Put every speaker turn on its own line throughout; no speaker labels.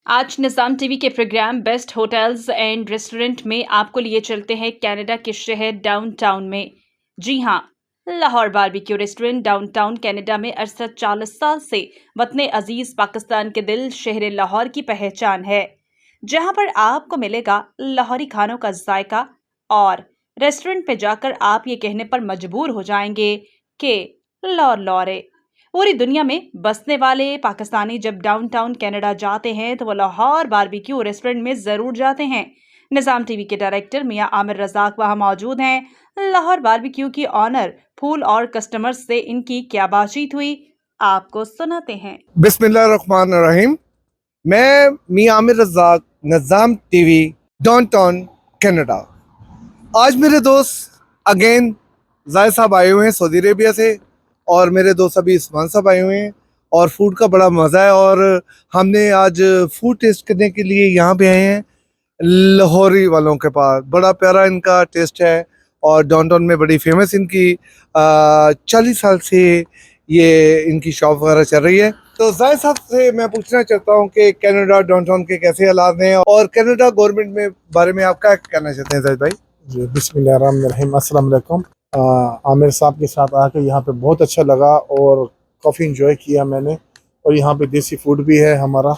आज निज़ाम टीवी के programme best hotels and restaurant में आपको लिए चलते हैं कनाडा के शहर डाउनटाउन में। जी हाँ, Lahore barbecue restaurant downtown Canada में अरसद 40 साल से वतन अजीज पाकिस्तान के दिल शहर लाहौर की पहचान है, जहां पर आपको मिलेगा लाहौरी खानों का जायका। और रेस्टोरेंट में जाकर आप ये कहने पर मजबूर हो जाएंगे कि लाहौर लौरे। पूरी दुनिया में बसने वाले पाकिस्तानी जब डाउनटाउन कनाडा जाते हैं तो वो लाहौर बारबेक्यू रेस्टोरेंट में ज़रूर जाते हैं। निज़ाम टीवी के डायरेक्टर मियां आमिर रज़ाक वहां मौजूद हैं। लाहौर बारबेक्यू की ऑनर फूल और कस्टमर्स से इनकी क्या बातचीत हुई, आपको सुनाते हैं।
बिस्मिल्लाहिर्रहमानिर्रहीम। मैं मियां आमिर रज़ाक, निज़ाम टीवी, डाउनटाउन कनाडा। आज मेरे दोस्त अगेन जायद साहब आए हुए हैं सऊदी अरेबिया से, और मेरे दोस्त अभी उस्मान साहब आए हुए हैं, और फूड का बड़ा मज़ा है। और हमने आज फूड टेस्ट करने के लिए यहाँ पे आए हैं लाहौरी वालों के पास। बड़ा प्यारा इनका टेस्ट है, और डाउनटाउन में बड़ी फेमस इनकी 40 साल से ये इनकी शॉप वगैरह चल रही है। तो जायद साहब से मैं पूछना चाहता हूँ कि कनाडा डाउनटाउन के कैसे हालात हैं, और कनाडा गवर्नमेंट में बारे में आप क्या कहना चाहते हैं जायद भाई?
जी, बिस्मिल्लाहिर्रहमानिर्रहीम। अस्सलाम वालेकुम। आमिर साहब के साथ आकर यहाँ पे बहुत अच्छा लगा और काफ़ी इंजॉय किया मैंने। और यहाँ पे देसी फूड भी है हमारा,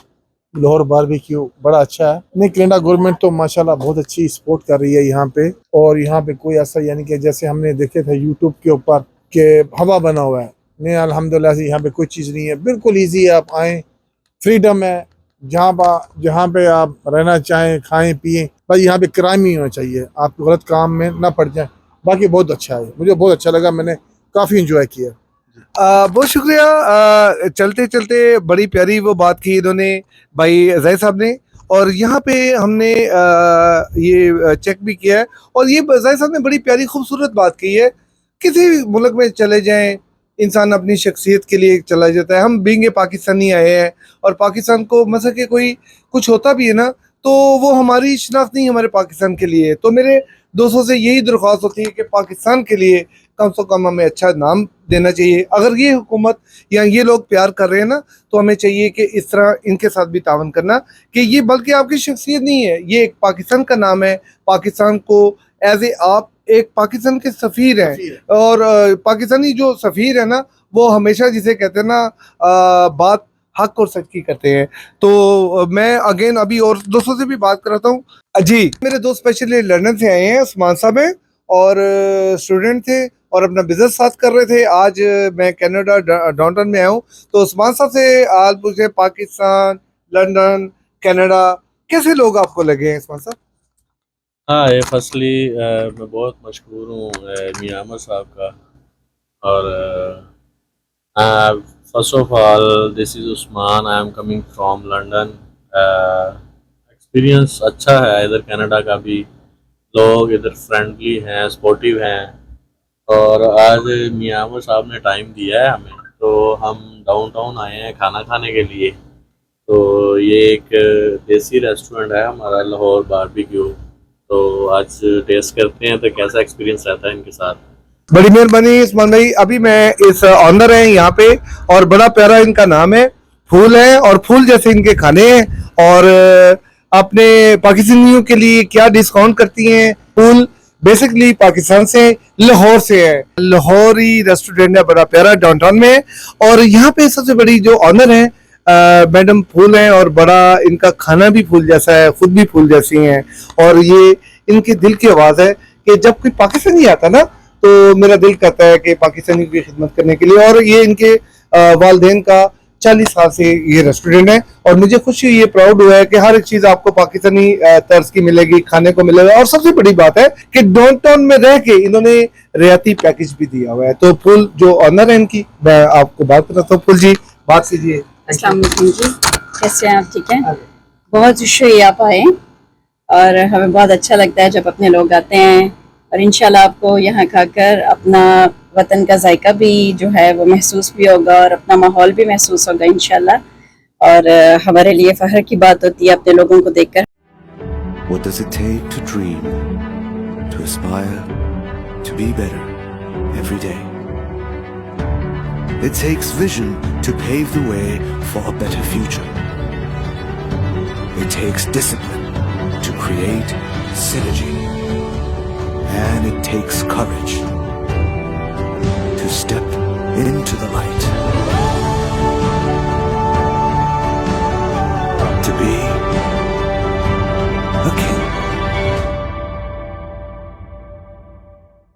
लाहौर बारबेक्यू बड़ा अच्छा है। नहीं, कनाडा गवर्नमेंट तो माशाल्लाह बहुत अच्छी सपोर्ट कर रही है यहाँ पे। और यहाँ पे कोई ऐसा यानी कि जैसे हमने देखे थे यूट्यूब के ऊपर के हवा बना हुआ है, नहीं, अल्हम्दुलिल्लाह से यहाँ पे कोई चीज़ नहीं है, बिल्कुल ईजी है। आप आएँ, फ्रीडम है, जहाँ पे आप रहना चाहें, खाएं पिएं, बस यहाँ पे क्राइम ही होना चाहिए, आप गलत काम में ना पड़ जाएं। बाकी बहुत अच्छा है, मुझे बहुत अच्छा लगा, मैंने काफ़ी इंजॉय किया।
बहुत शुक्रिया। चलते चलते बड़ी प्यारी वो बात की इन्होंने भाई जायद साहब ने, और यहाँ पे हमने ये चेक भी किया है। और ये जायद साहब ने बड़ी प्यारी खूबसूरत बात की है। किसी मुल्क में चले जाएं, इंसान अपनी शख्सियत के लिए चला जाता है। हम बींगे पाकिस्तानी आए हैं, और पाकिस्तान को मतलब कि कोई कुछ होता भी है ना, तो वो हमारी शनाख्त नहीं हमारे पाकिस्तान के लिए। तो मेरे दोस्तों से यही दरख्वास्त होती है कि पाकिस्तान के लिए कम से कम हमें अच्छा नाम देना चाहिए। अगर ये हुकूमत या ये लोग प्यार कर रहे हैं ना, तो हमें चाहिए कि इस तरह इनके साथ भी तावन करना, कि ये बल्कि आपकी शख्सियत नहीं है, ये एक पाकिस्तान का नाम है। पाकिस्तान को एज ए आप एक पाकिस्तान के सफ़ीर हैं, और पाकिस्तानी जो सफ़ीर है ना, वो हमेशा जिसे कहते हैं ना, बात हक और सच की करते हैं। तो मैं अगेन अभी और दोस्तों से भी बात कराता हूँ। जी, मेरे दोस्त स्पेशली लंदन से आए हैं, उस्मान साहब हैं, और स्टूडेंट थे और अपना बिजनेस साथ कर रहे थे। आज मैं कनाडा डाउनटाउन में आया हूँ, तो उस्मान साहब से आज पूछे पाकिस्तान, लंदन, कनाडा कैसे लोग आपको लगे हैं उस्मान साहब?
हाँ, ये फर्स्टली मैं बहुत मशहूर हूँ मियां आमिर साहब का। और first of all this is Usman, I am coming from London. Experience अच्छा है इधर कनाडा का भी, लोग इधर फ्रेंडली हैं, सपोर्टिव हैं। और आज मियां आमिर साहब ने टाइम दिया है हमें, तो हम डाउनटाउन आए हैं खाना खाने के लिए। तो ये एक देसी रेस्टोरेंट है हमारा, लाहौर बारबेक्यू। तो आज टेस्ट करते हैं तो कैसा एक्सपीरियंस रहता है इनके साथ।
बड़ी मेहरबानी उस्मान भाई। अभी मैं इस ऑनर हैं यहाँ पे, और बड़ा प्यारा इनका नाम है, फूल है, और फूल जैसे इनके खाने हैं। और अपने पाकिस्तानियों के लिए क्या डिस्काउंट करती हैं? फूल बेसिकली पाकिस्तान से, लाहौर से है, लाहौरी रेस्टोरेंट है, बड़ा प्यारा डाउनटाउन में है। और यहाँ पे सबसे बड़ी जो ऑनर है मैडम फूल हैं, और बड़ा इनका खाना भी फूल जैसा है, खुद भी फूल जैसी हैं। और ये इनके दिल की आवाज़ है कि जब कोई पाकिस्तानी आता ना, तो मेरा दिल करता है कि पाकिस्तानी की खिदमत करने के लिए। और ये इनके वालदेन का 40 साल से ये रेस्टोरेंट है, और मुझे खुशी, ये प्राउड हुआ है कि हर एक चीज़ आपको पाकिस्तानी तर्ज की मिलेगी, खाने को मिलेगा। और सबसे बड़ी बात है कि डाउनटाउन में रह के इन्होंने रियाती पैकेज भी दिया हुआ है। तो फूल जो ऑनर है इनकी, मैं आपको बात करता हूँ। फूल जी, बात कीजिए।
अस्सलाम वालेकुम जी, कैसे हैं आप? ठीक हैं, बहुत खुशी हुई आप आए, और हमें बहुत अच्छा लगता है जब अपने लोग आते हैं। और इंशाल्लाह आपको यहाँ खाकर अपना वतन का जायका भी जो है वो महसूस भी होगा, और अपना माहौल भी महसूस होगा इंशाल्लाह। और हमारे लिए फ़ख्र की बात होती है अपने लोगों को देखकर।
What does it take to dream, to aspire, to be better every day? It takes vision to pave the way for a better future. It takes discipline to create synergy. And it takes courage